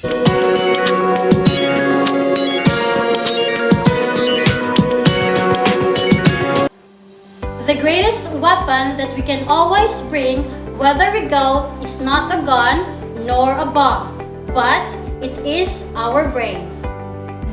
The greatest weapon that we can always bring whether we go is not a gun nor a bomb, but it is our brain.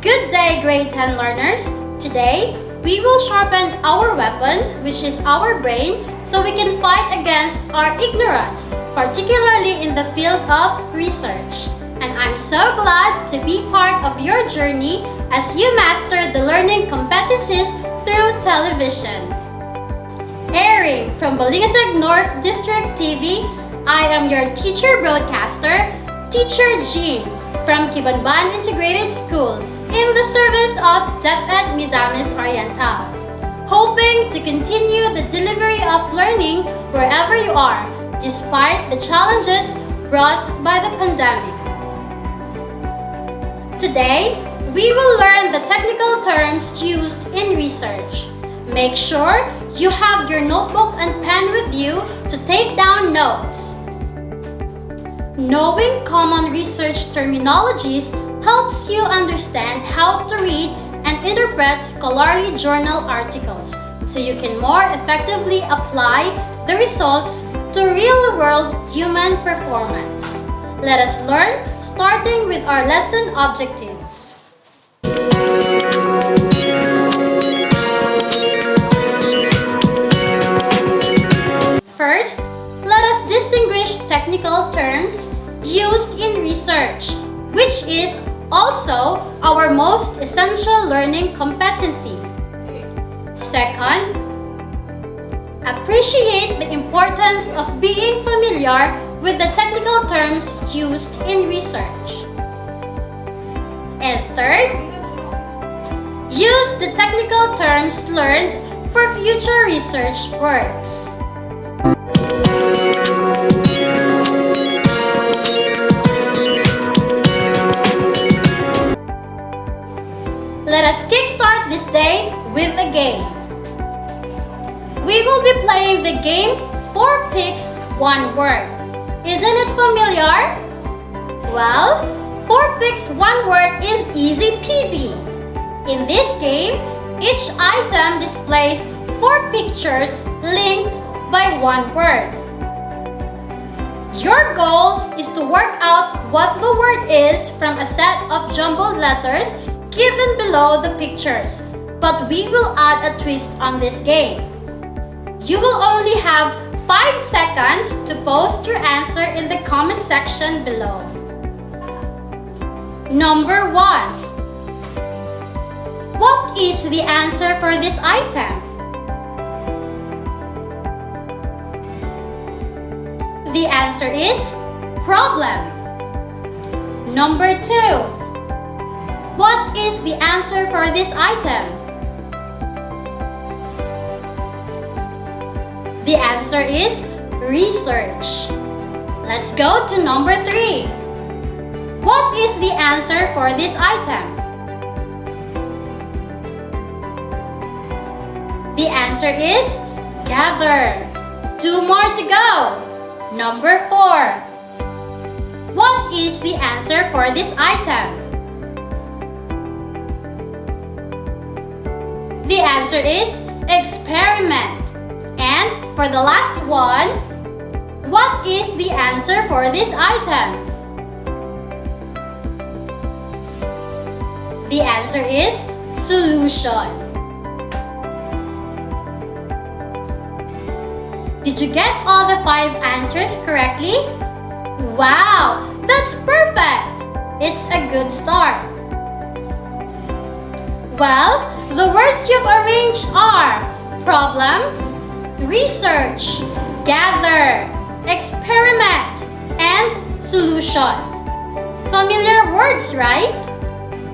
Good day, grade 10 learners! Today, we will sharpen our weapon, which is our brain, so we can fight against our ignorance, particularly in the field of research. And I'm so glad to be part of your journey as you master the learning competencies through television. Airing from Balingasag North District TV, I am your teacher broadcaster, Teacher Jean, from Kibanban Integrated School, in the service of DepEd Misamis Oriental, hoping to continue the delivery of learning wherever you are, despite the challenges brought by the pandemic. Today, we will learn the technical terms used in research. Make sure you have your notebook and pen with you to take down notes. Knowing common research terminologies helps you understand how to read and interpret scholarly journal articles, so you can more effectively apply the results to real-world human performance. Let us learn, starting with our lesson objectives. First, let us distinguish technical terms used in research, which is also our most essential learning competency. Second, appreciate the importance of being familiar with the technical terms used in research. And third, use the technical terms learned for future research works. Let us kickstart this day with a game. We will be playing the game 4 picks, 1 word. Isn't it familiar? Well, 4 picks, 1 word is easy peasy. In this game, each item displays 4 pictures linked by 1 word. Your goal is to work out what the word is from a set of jumbled letters given below the pictures, but we will add a twist on this game. You will only have 5 seconds to post your answer in the comment section below. Number 1. What is the answer for this item? The answer is problem. Number 2. What is the answer for this item? The answer is research. Let's go to number 3. What is the answer for this item? The answer is gather. 2 more to go. Number 4. What is the answer for this item? The answer is experiment. And for the last one, what is the answer for this item? The answer is solution. Did you get all the 5 answers correctly? Wow, that's perfect! It's a good start. Well, the words you've arranged are problem, research, gather, experiment, and solution. Familiar words, right?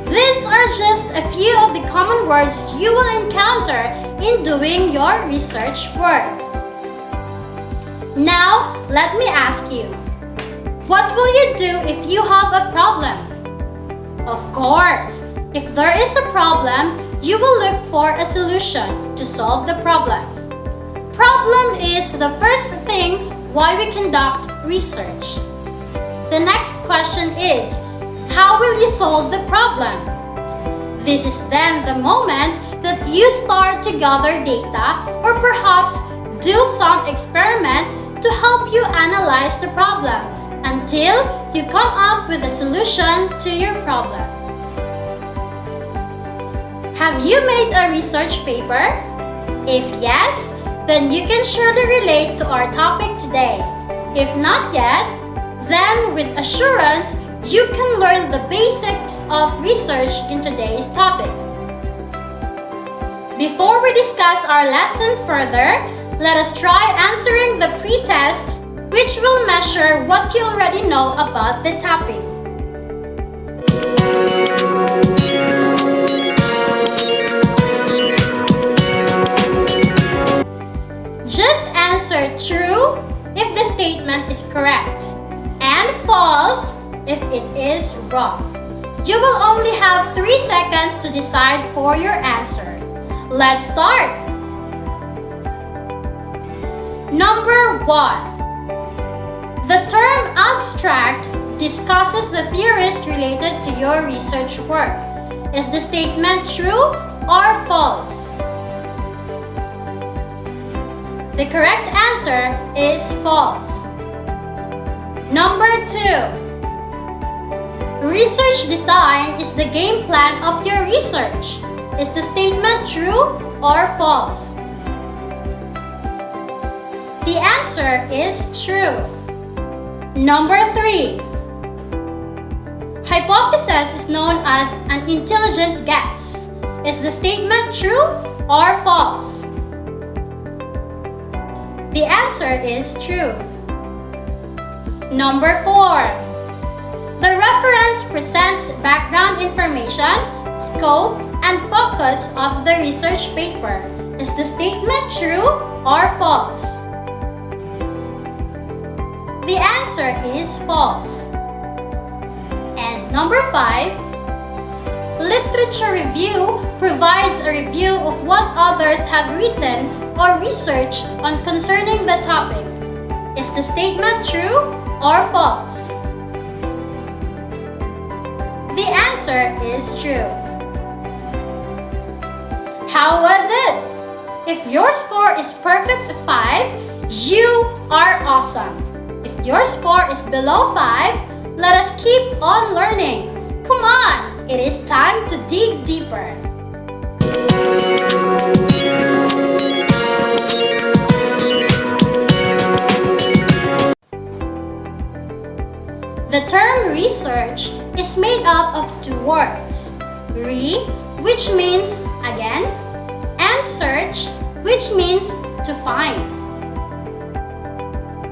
These are just a few of the common words you will encounter in doing your research work. Now, let me ask you, what will you do if you have a problem? Of course, if there is a problem, you will look for a solution to solve the problem. Problem is the first thing why we conduct research. The next question is, How will you solve the problem? This is then the moment that you start to gather data or perhaps do some experiment to help you analyze the problem until you come up with a solution to your problem. Have you made a research paper? If yes, then you can surely relate to our topic today. If not yet, then with assurance, you can learn the basics of research in today's topic. Before we discuss our lesson further, let us try answering the pretest, which will measure what you already know about the topic. Just answer true if the statement is correct and false if it is wrong. You will only have 3 seconds to decide for your answer. Let's start! Number 1. The term abstract discusses the theories related to your research work. Is the statement true or false? The correct answer is false. Number 2. Research design is the game plan of your research. Is the statement true or false? The answer is true. Number 3. Hypothesis is known as an intelligent guess. Is the statement true or false? The answer is true. Number 4. The reference presents background information, scope, and focus of the research paper. Is the statement true or false? The answer is false. And number 5. Literature review provides a review of what others have written or researched on concerning the topic. Is the statement true or false? The answer is true. How was it? If your score is perfect 5, you are awesome. If your score is below 5, let us keep on learning. Come on, it is time to dig deeper. The term research is made up of 2 words. Re, which means again, and search, which means to find.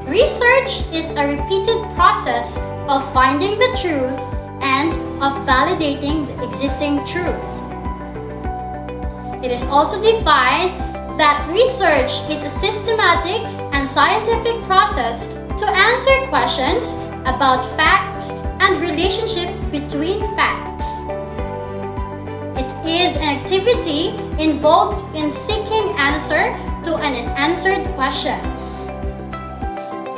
Research is a repeated process of finding the truth and of validating the existing truth. It is also defined that research is a systematic and scientific process to answer questions about facts and relationship between facts. It is an activity involved in seeking answer to unanswered questions.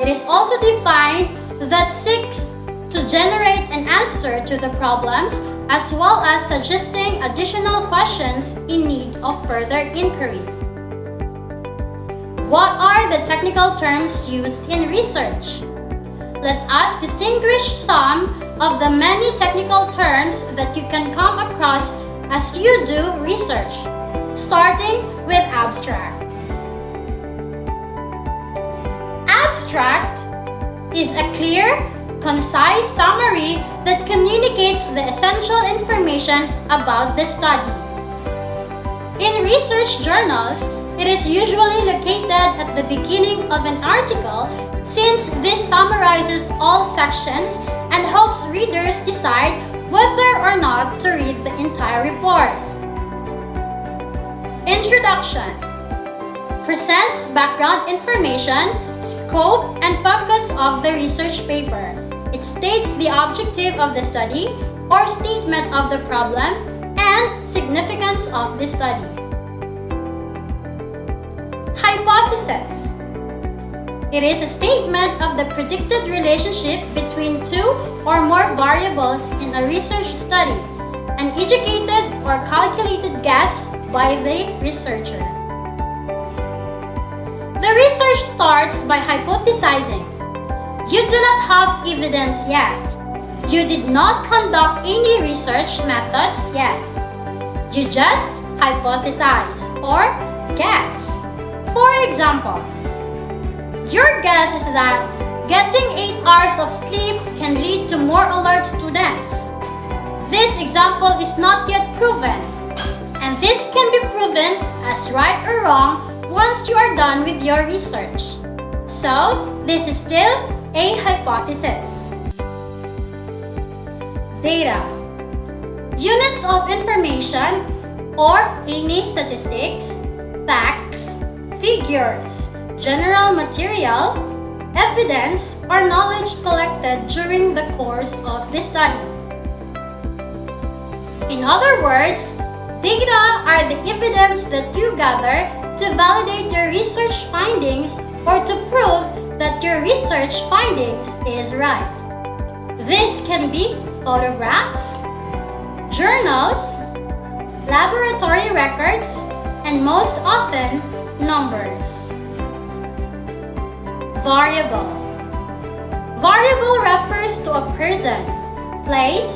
It is also defined that seeks to generate an answer to the problems as well as suggesting additional questions in need of further inquiry. What are the technical terms used in research? Let us distinguish some of the many technical terms that you can come across as you do research, starting with abstract. Abstract is a clear, concise summary that communicates the essential information about the study. In research journals, it is usually located at the beginning of an article since this summarizes all sections and helps readers decide whether or not to read the entire report. Introduction presents background information, scope, and focus of the research paper. It states the objective of the study or statement of the problem and significance of the study. Hypothesis It is a statement of the predicted relationship between two or more variables in a research study, an educated or calculated guess by the researcher. The research starts by hypothesizing. You do not have evidence yet. You did not conduct any research methods yet. You just hypothesize or guess. For example, your guess is that getting 8 hours of sleep can lead to more alert students. This example is not yet proven, and this can be proven as right or wrong once you are done with your research. So, this is still a hypothesis. Data. Units of information or any statistics, facts, figures, general material, evidence, or knowledge collected during the course of the study. In other words, data are the evidence that you gather to validate your research findings or to prove that your research findings is right. This can be photographs, journals, laboratory records, and most often, numbers. Variable. Variable refers to a person, place,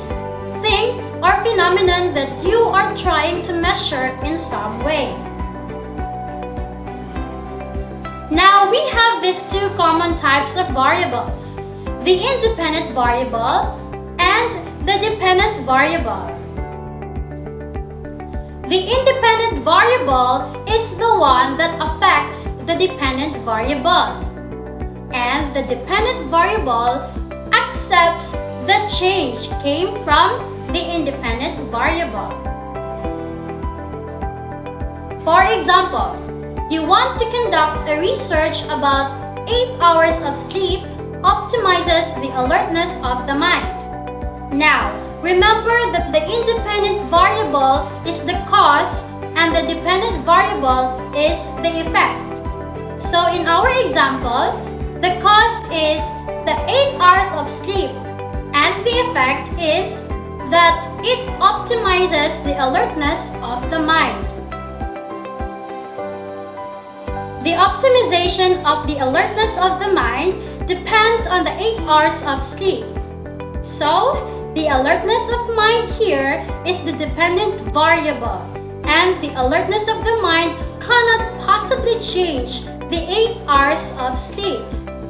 thing, or phenomenon that you are trying to measure in some way. Now we have these two common types of variables, the independent variable and the dependent variable. The independent variable is the one that affects the dependent variable, and the dependent variable accepts that change came from the independent variable. For example, you want to conduct a research about 8 hours of sleep optimizes the alertness of the mind. Now, remember that the independent variable is the cause and the dependent variable is the effect. So in our example, the cause is the 8 hours of sleep and the effect is that it optimizes the alertness of the mind. The optimization of the alertness of the mind depends on the 8 hours of sleep. So, the alertness of mind here is the dependent variable, and the alertness of the mind cannot possibly change the 8 hours of sleep,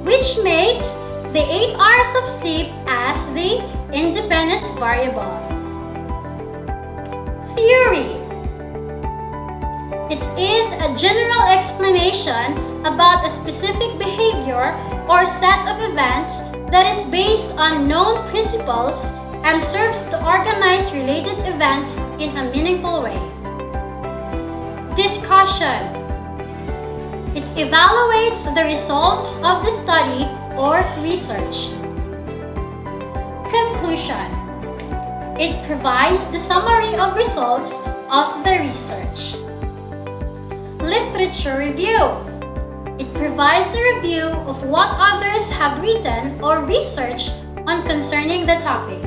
which makes the 8 hours of sleep as the independent variable. Theory. It is a general explanation about a specific behavior or set of events that is based on known principles and serves to organize related events in a meaningful way. Discussion. It evaluates the results of the study or research. Conclusion. It provides the summary of results of the research. Literature review. It provides a review of what others have written or researched on concerning the topic.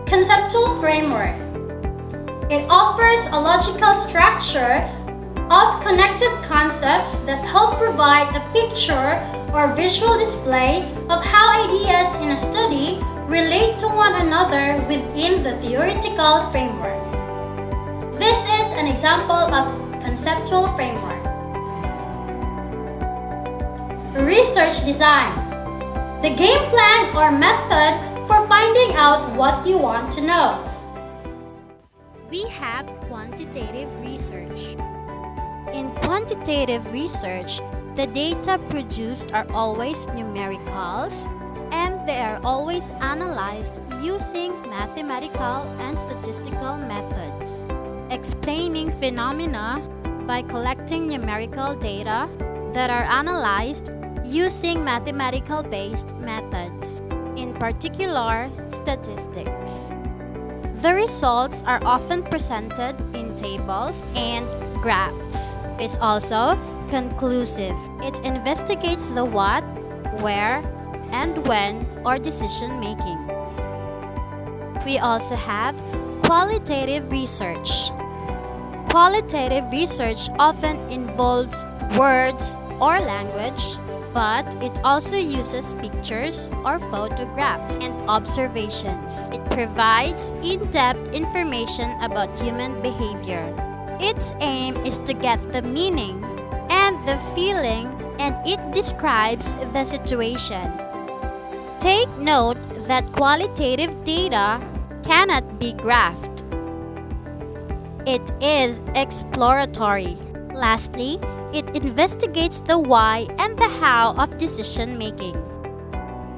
Conceptual framework. It offers a logical structure of connected concepts that help provide a picture or visual display of how ideas in a study relate to one another within the theoretical framework. This is an example of conceptual framework. Research design. The game plan or method for finding out what you want to know. We have quantitative research. In quantitative research, the data produced are always numericals and they are always analyzed using mathematical and statistical methods. Explaining phenomena by collecting numerical data that are analyzed using mathematical-based methods, in particular statistics. The results are often presented in tables and graphs. It's also conclusive. It investigates the what, where, and when, or decision making. We also have qualitative research. Qualitative research often involves words or language, but it also uses pictures or photographs and observations. It provides in-depth information about human behavior. Its aim is to get the meaning and the feeling, and it describes the situation. Take note that qualitative data cannot be graphed. It is exploratory. Lastly, it investigates the why and the how of decision making.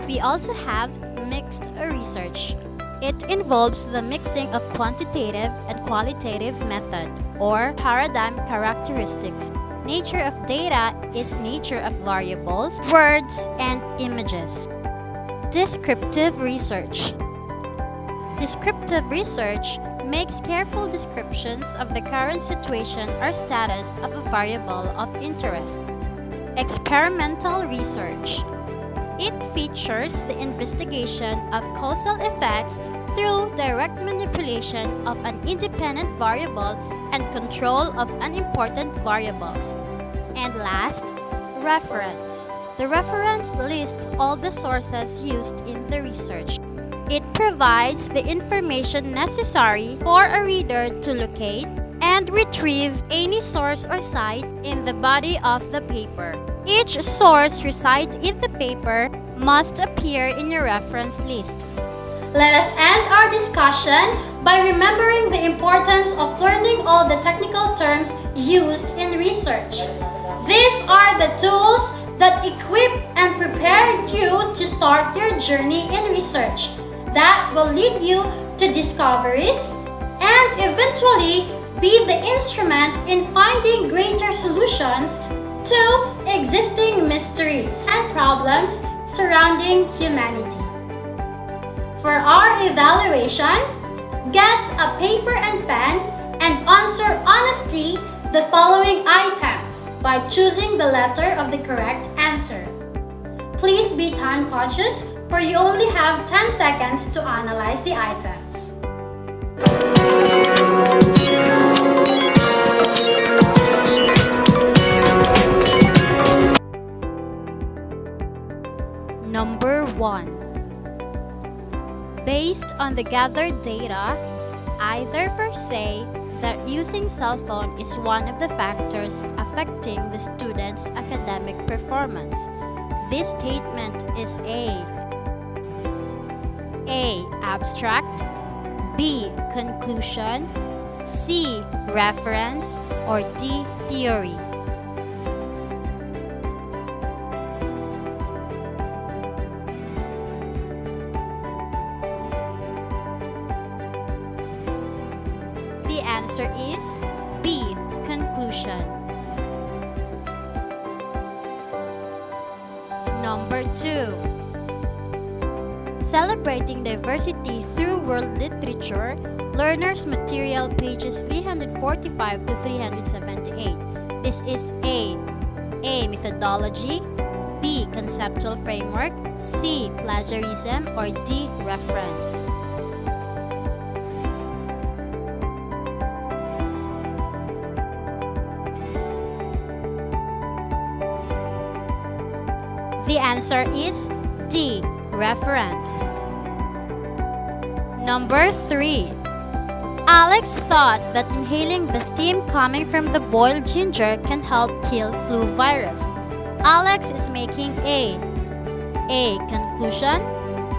We also have mixed research. It involves the mixing of quantitative and qualitative method or paradigm characteristics. Nature of data is nature of variables, words, and images. Descriptive research. Descriptive research makes careful descriptions of the current situation or status of a variable of interest. Experimental research. It features the investigation of causal effects through direct manipulation of an independent variable and control of unimportant variables. And last, reference. The reference lists all the sources used in the research. It provides the information necessary for a reader to locate and retrieve any source or site in the body of the paper. Each source or site in the paper must appear in your reference list. Let us end our discussion by remembering the importance of learning all the technical terms used in research. These are the tools that equip and prepare you to start your journey in research that will lead you to discoveries and eventually be the instrument in finding greater solutions to existing mysteries and problems surrounding humanity. For our evaluation, get a paper and pen and answer honestly the following items by choosing the letter of the correct answer. Please be time conscious, for you only have 10 seconds to analyze the items. Number 1. Based on the gathered data, either first say that using cell phone is one of the factors affecting the student's academic performance. This statement is A. Abstract, B. Conclusion, C. Reference, or D. Theory. The answer is B. Conclusion. Number 2. Celebrating diversity through world literature, Learner's Material pages 345 to 378. This is A. Methodology, B. Conceptual framework, C. Plagiarism, or D. Reference. The answer is D. Reference. Number 3. Alex thought that inhaling the steam coming from the boiled ginger can help kill flu virus. Alex is making A. Conclusion,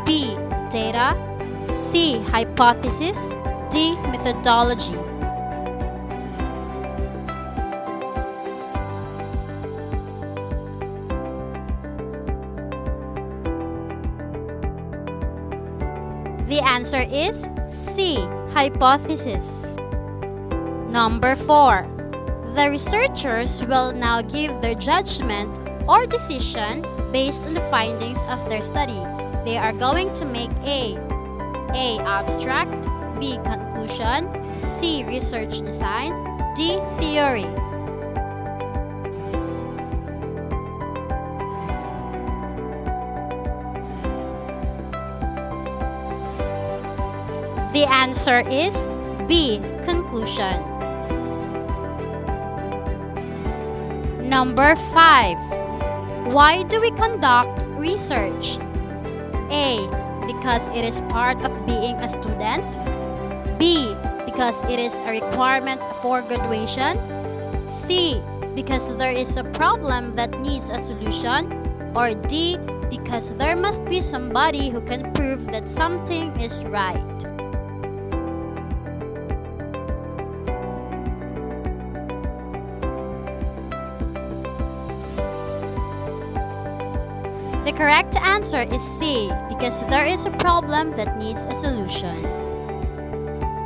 B. Data, C. Hypothesis, D. Methodology. The answer is C. Hypothesis. Number 4. The researchers will now give their judgment or decision based on the findings of their study. They are going to make A. Abstract, B. Conclusion, C. Research design, D. Theory. The answer is B. Conclusion. Number 5. Why do we conduct research? A. Because it is part of being a student. B. Because it is a requirement for graduation. C. Because there is a problem that needs a solution. Or D. Because there must be somebody who can prove that something is right. The correct answer is C, because there is a problem that needs a solution.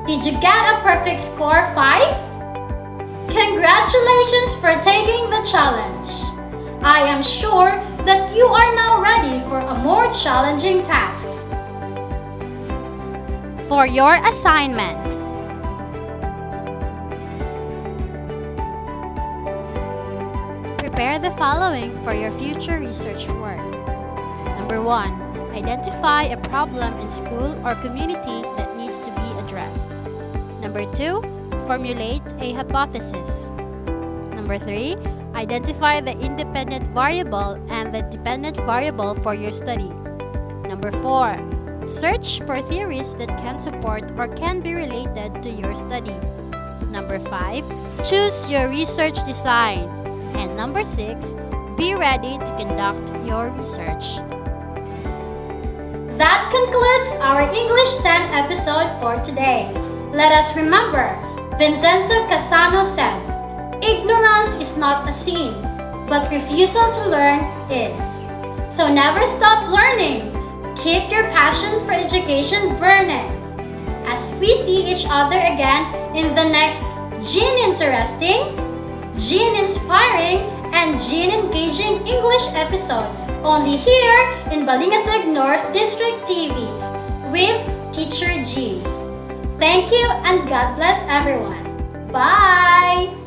Did you get a perfect score 5? Congratulations for taking the challenge. I am sure that you are now ready for a more challenging task. For your assignment, prepare the following for your future research work. Number 1. Identify a problem in school or community that needs to be addressed. Number 2. Formulate a hypothesis. Number 3. Identify the independent variable and the dependent variable for your study. Number 4. Search for theories that can support or can be related to your study. Number 5. Choose your research design. And number 6. Be ready to conduct your research. That concludes our English 10 episode for today. Let us remember, Vincenzo Casano said, "Ignorance is not a sin, but refusal to learn is." So never stop learning. Keep your passion for education burning. As we see each other again in the next Gene Interesting, Gene Inspiring, and Gene Engaging English episode, only here in Balingasag North District TV with Teacher G. Thank you and God bless everyone. Bye!